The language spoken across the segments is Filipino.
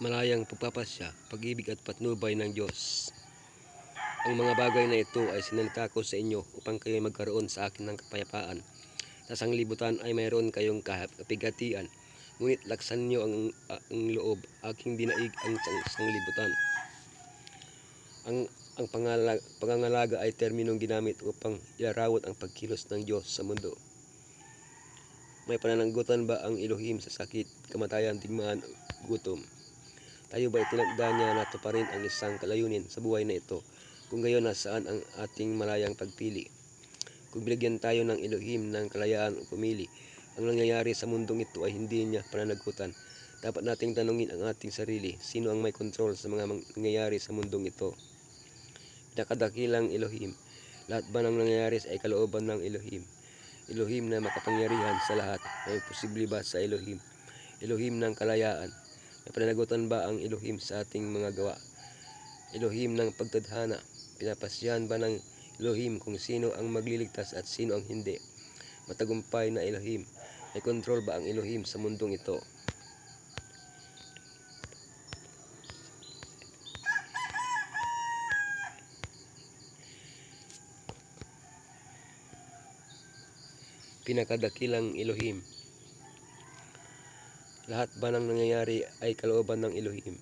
malayang pagpapasya, pag-ibig at patnubay ng Diyos. Ang mga bagay na ito ay sinalita ko sa inyo upang kayo magkaroon sa akin ng kapayapaan. Sa sanglibutan ay mayroon kayong kapigatian, ngunit laksan niyo ang loob, aking dinaig ang sanglibutan. Ang pangangalaga ay terminong ginamit upang ilarawat ang pagkilos ng Diyos sa mundo. May pananagutan ba ang Elohim sa sakit, kamatayan, digmaan, gutom? Tayo ba itinagda niya na tuparin ang isang kalayunin sa buhay na ito? Kung gayon, nasaan ang ating malayang pagpili? Kung binigyan tayo ng Elohim ng kalayaan o pumili, ang nangyayari sa mundong ito ay hindi niya pananagutan. Dapat nating tanungin ang ating sarili, sino ang may kontrol sa mga nangyayari sa mundong ito? Pinakadakilang Elohim. Lahat ba ng nangyayari ay kalooban ng Elohim? Elohim na makapangyarihan sa lahat. May posible ba sa Elohim? Elohim ng kalayaan. May pananagutan ba ang Elohim sa ating mga gawa? Elohim ng pagtadhana. Pinapasyahan ba ng Elohim kung sino ang magliligtas at sino ang hindi? Matagumpay na Elohim. May kontrol ba ang Elohim sa mundong ito? Pinakadakilang Elohim. Lahat ba ng nangyayari ay kalooban ng Elohim?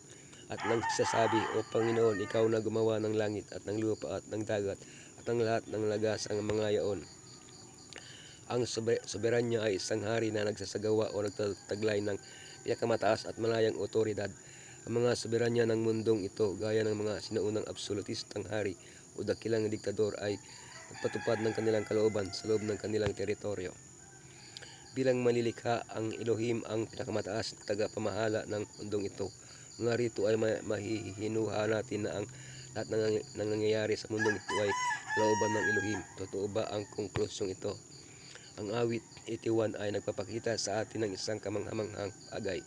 At nagsasabi, O Panginoon, ikaw na gumawa ng langit at ng lupa at ng dagat at ang lahat ng lagasang mga yaon. Ang soberanya ay isang hari na nagsasagawa o nagtataglay ng pinakamataas at malayang otoridad. Ang mga soberanya ng mundong ito, gaya ng mga sinaunang absolutistang hari o dakilang diktador, ay nagpatupad ng kanilang kalooban sa loob ng kanilang teritoryo. Bilang malilikha, ang Elohim ang pinakamataas na tagapamahala ng mundong ito. Mula rito ay mahihinuha natin na ang lahat ng nangyayari sa mundong ito ay kalooban ng Elohim. Totoo ba ang konklusyong ito? Ang awit 81 ay nagpapakita sa atin ng isang kamanghamanghang bagay.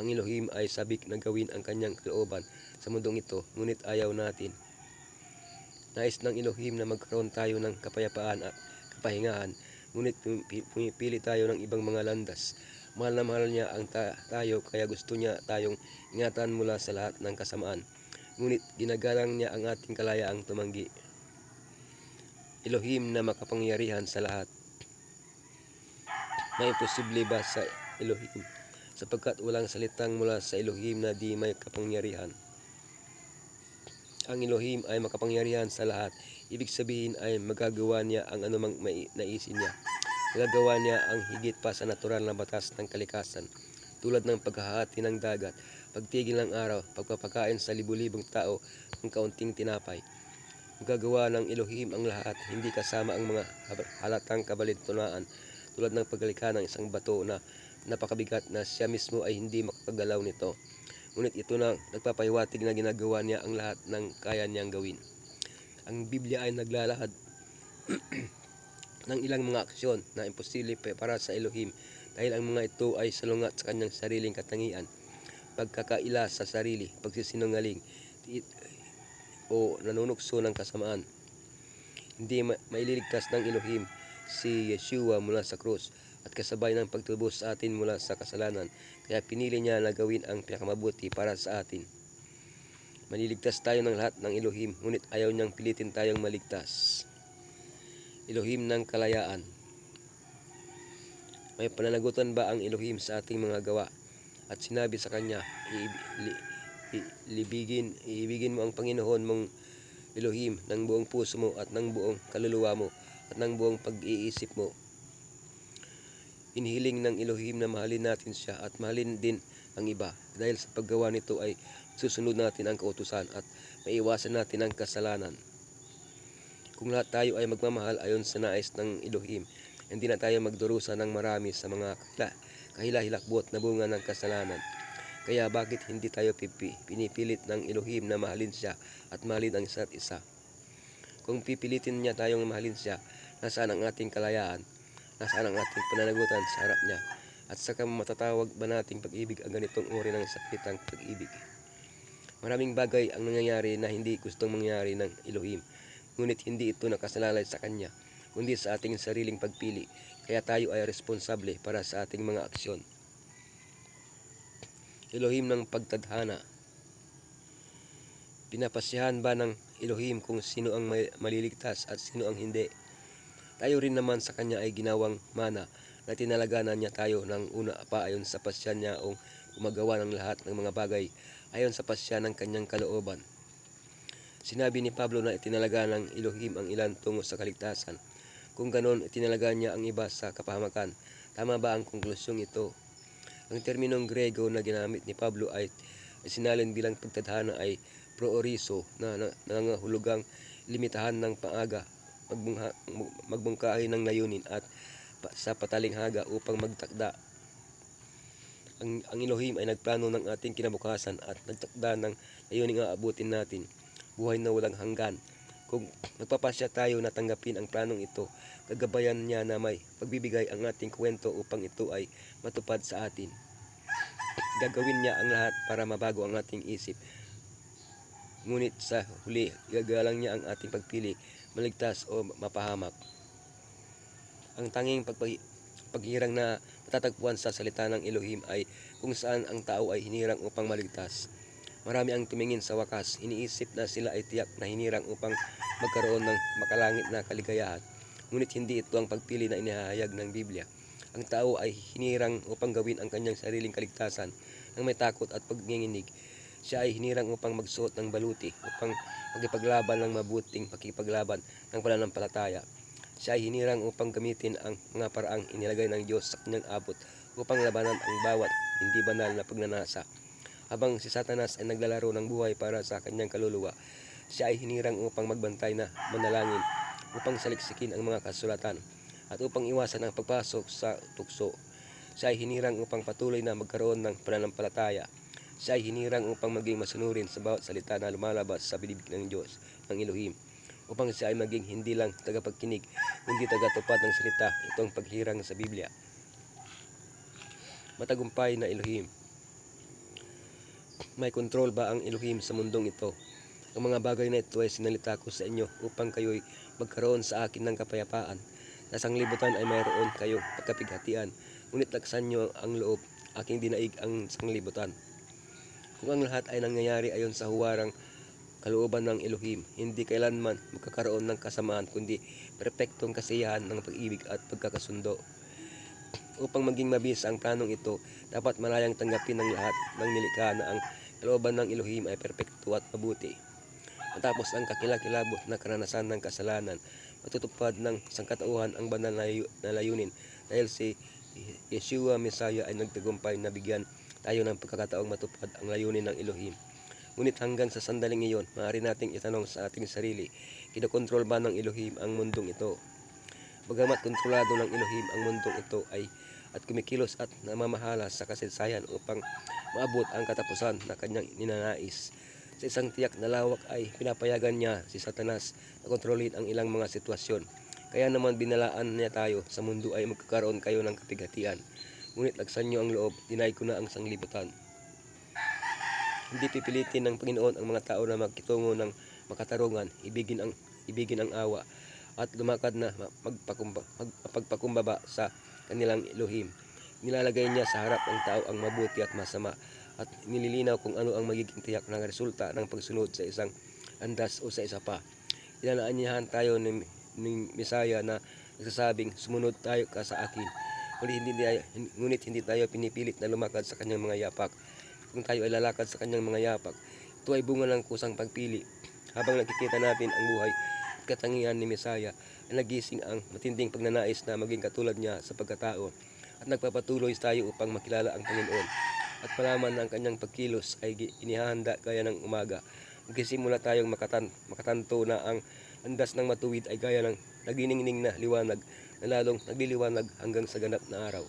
Ang Elohim ay sabik na gawin ang kanyang kalooban sa mundong ito, ngunit ayaw natin. Nais ng Elohim na magkaroon tayo ng kapayapaan at kapahingahan, ngunit pumipili tayo ng ibang mga landas. Mahal na mahal niya ang tayo, kaya gusto niya tayong ingatan mula sa lahat ng kasamaan. Ngunit ginagalang niya ang ating kalayaang tumanggi. Elohim na makapangyarihan sa lahat. May imposible ba sa Elohim? Sapagkat walang salitang mula sa Elohim na di may kapangyarihan. Ang Elohim ay makapangyarihan sa lahat. Ibig sabihin ay magagawa niya ang anumang naisin niya. Magagawa niya ang higit pa sa natural na batas ng kalikasan, tulad ng paghahati ng dagat, pagtigil ng araw, pagpapakain sa libu-libong tao ng kaunting tinapay. Magagawa ng Elohim ang lahat, hindi kasama ang mga halatang kabalintunaan, tulad ng paglikha ng isang bato na napakabigat na siya mismo ay hindi makakagalaw nito. Ngunit ito na nagpapahiwatig na ginagawa niya ang lahat ng kaya niyang gawin. Ang Biblia ay naglalahad ng ilang mga aksyon na imposible para sa Elohim dahil ang mga ito ay salungat sa kanyang sariling katangian, pagkakaila sa sarili, pagsisinungaling, o nanunukso ng kasamaan. Hindi maililigtas ng Elohim si Yeshua mula sa krus at kasabay ng pagtubos sa atin mula sa kasalanan, kaya pinili niya na gawin ang pinakamabuti para sa atin. Maliligtas tayo ng lahat ng Elohim, ngunit ayaw niyang pilitin tayong maligtas. Elohim ng kalayaan. May pananagutan ba ang Elohim sa ating mga gawa? At sinabi sa kanya, iibigin mo ang Panginoon mong Elohim ng buong puso mo at ng buong kaluluwa mo at ng buong pag-iisip mo. Inihiling ng Elohim na mahalin natin siya at mahalin din ang iba. Dahil sa paggawa nito ay susunod natin ang kautusan at maiwasan natin ang kasalanan. Kung lahat tayo ay magmamahal ayon sa nais ng Elohim, hindi na tayo magdurusa ng marami sa mga kahila-hilakbot na bunga ng kasalanan. Kaya bakit hindi tayo pinipilit ng Elohim na mahalin siya at mahalin ang isa't isa? Kung pipilitin niya tayong mahalin siya, nasaan ang ating kalayaan? Nasaan ang ating pananagutan sa harap niya? At saka matatawag ba nating pag-ibig ang ganitong uri ng sakitang pag-ibig? Maraming bagay ang nangyayari na hindi gustong mangyari ng Elohim, ngunit hindi ito nakasalalay sa kanya, kundi sa ating sariling pagpili, kaya tayo ay responsable para sa ating mga aksyon. Elohim ng pagtadhana. Pinapasyahan ba ng Elohim kung sino ang maliligtas at sino ang hindi? Tayo rin naman sa kanya ay ginawang mana na tinalaganan niya tayo ng una pa ayon sa pasya niya o gumagawa ng lahat ng mga bagay ayon sa pasya ng kanyang kalooban. Sinabi ni Pablo na itinalaga ng Elohim ang ilan tungo sa kaligtasan. Kung ganon, itinalaga niya ang iba sa kapahamakan. Tama ba ang konklusyong ito? Ang terminong Grego na ginamit ni Pablo ay sinalin bilang pagtadhana ay proorizo na nangangahulugang limitahan ng paaga, magbungkahi ng layunin at sa patalinghaga upang magtakda. Ang Elohim ay nagplano ng ating kinabukasan at nagtakda ng layuning aabutin natin, buhay na walang hanggan. Kung magpapasya tayo na tanggapin ang planong ito, gagabayan niya na may pagbibigay ang ating kwento upang ito ay matupad sa atin. Gagawin niya ang lahat para mabago ang ating isip. Ngunit sa huli, igagalang niya ang ating pagpili, maligtas o mapahamak. Ang tanging paghirang na matatagpuan sa salita ng Elohim ay kung saan ang tao ay hinirang upang maligtas. Marami ang tumingin sa wakas, iniisip na sila ay tiyak na hinirang upang magkaroon ng makalangit na kaligayahan. Ngunit hindi ito ang pagpili na inihahayag ng Biblia. Ang tao ay hinirang upang gawin ang kanyang sariling kaligtasan ng may takot at pagninginig. Siya ay hinirang upang magsuot ng baluti, upang magipaglaban ng mabuting pakipaglaban ng pananampalataya. Siya ay hinirang upang gamitin ang mga paraang inilagay ng Diyos sa kanyang abot upang labanan ang bawat hindi banal na pagnanasa. Habang si Satanas ay naglalaro ng buhay para sa kanyang kaluluwa, siya ay hinirang upang magbantay na manalangin, upang saliksikin ang mga kasulatan, at upang iwasan ang pagpasok sa tukso. Siya ay hinirang upang patuloy na magkaroon ng pananampalataya. Siya ay hinirang upang maging masunurin sa bawat salita na lumalabas sa bibig ng Diyos, ng Elohim, upang siya ay maging hindi lang tagapagkinig, kundi tagatupad ng salita. Itong paghirang sa Biblia. Matagumpay na Elohim. May kontrol ba ang Elohim sa mundong ito? Ang mga bagay na ito ay sinalita ko sa inyo upang kayo'y magkaroon sa akin ng kapayapaan. Sa sanglibutan ay mayroon kayong pagkapighatian, ngunit laksan nyo ang loob, aking dinaig ang sanglibutan. Kung ang lahat ay nangyayari ayon sa huwarang kalooban ng Elohim, hindi kailanman magkakaroon ng kasamaan kundi perpektong kasiyahan ng pag-ibig at pagkakasundo. Upang maging mabisa ang planong ito, dapat malayang tanggapin ng lahat ng nilikha na ang kalooban ng Elohim ay perpekto at mabuti. Matapos ang kakilakilabot na karanasan ng kasalanan, matutupad ng sangkatauhan ang banal na layunin dahil si Yeshua Messiah ay nagtagumpay na bigyan tayo ng pagkakataong matupad ang layunin ng Elohim. Ngunit hanggang sa sandaling iyon, maaari nating itanong sa ating sarili, kinokontrol ba ng Elohim ang mundong ito? Bagamat kontrolado ng Elohim ang mundong ito at kumikilos at namamahala sa kasaysayan upang maabot ang katapusan na kanyang ninanais. Sa isang tiyak na lawak ay pinapayagan niya si Satanas na kontrolin ang ilang mga sitwasyon. Kaya naman binalaan niya tayo sa mundo ay magkakaroon kayo ng kapighatian. Ngunit laksan niyo ang loob, dinay ko na ang sanglibutan. Hindi pipilitin ng Panginoon ang mga tao na magkitungo ng makatarungan, ibigin ang awa, at lumakad na magpagpakumbaba sa kanilang Elohim. Nilalagay niya sa harap ng tao ang mabuti at masama, at nililinaw kung ano ang magiging tiyak ng resulta ng pagsunod sa isang andas o sa isa pa. Inaanyayahan tayo ni Messiah na nagsasabing, sumunod tayo ka sa akin. Ngunit hindi tayo pinipilit na lumakad sa kanyang mga yapak. Kung tayo ay lalakad sa kanyang mga yapak, ito ay bunga ng kusang pagpili. Habang nakikita natin ang buhay at katangian ni Messiah, ay nagising ang matinding pagnanais na maging katulad niya sa pagkatao, at nagpapatuloy tayo upang makilala ang Panginoon at malaman na ang kanyang pagkilos ay inihahanda gaya ng umaga. Magsisimula tayong makatanto na ang andas ng matuwid ay gaya ng naginingning na liwanag na lalong nagliliwanag hanggang sa ganap na araw.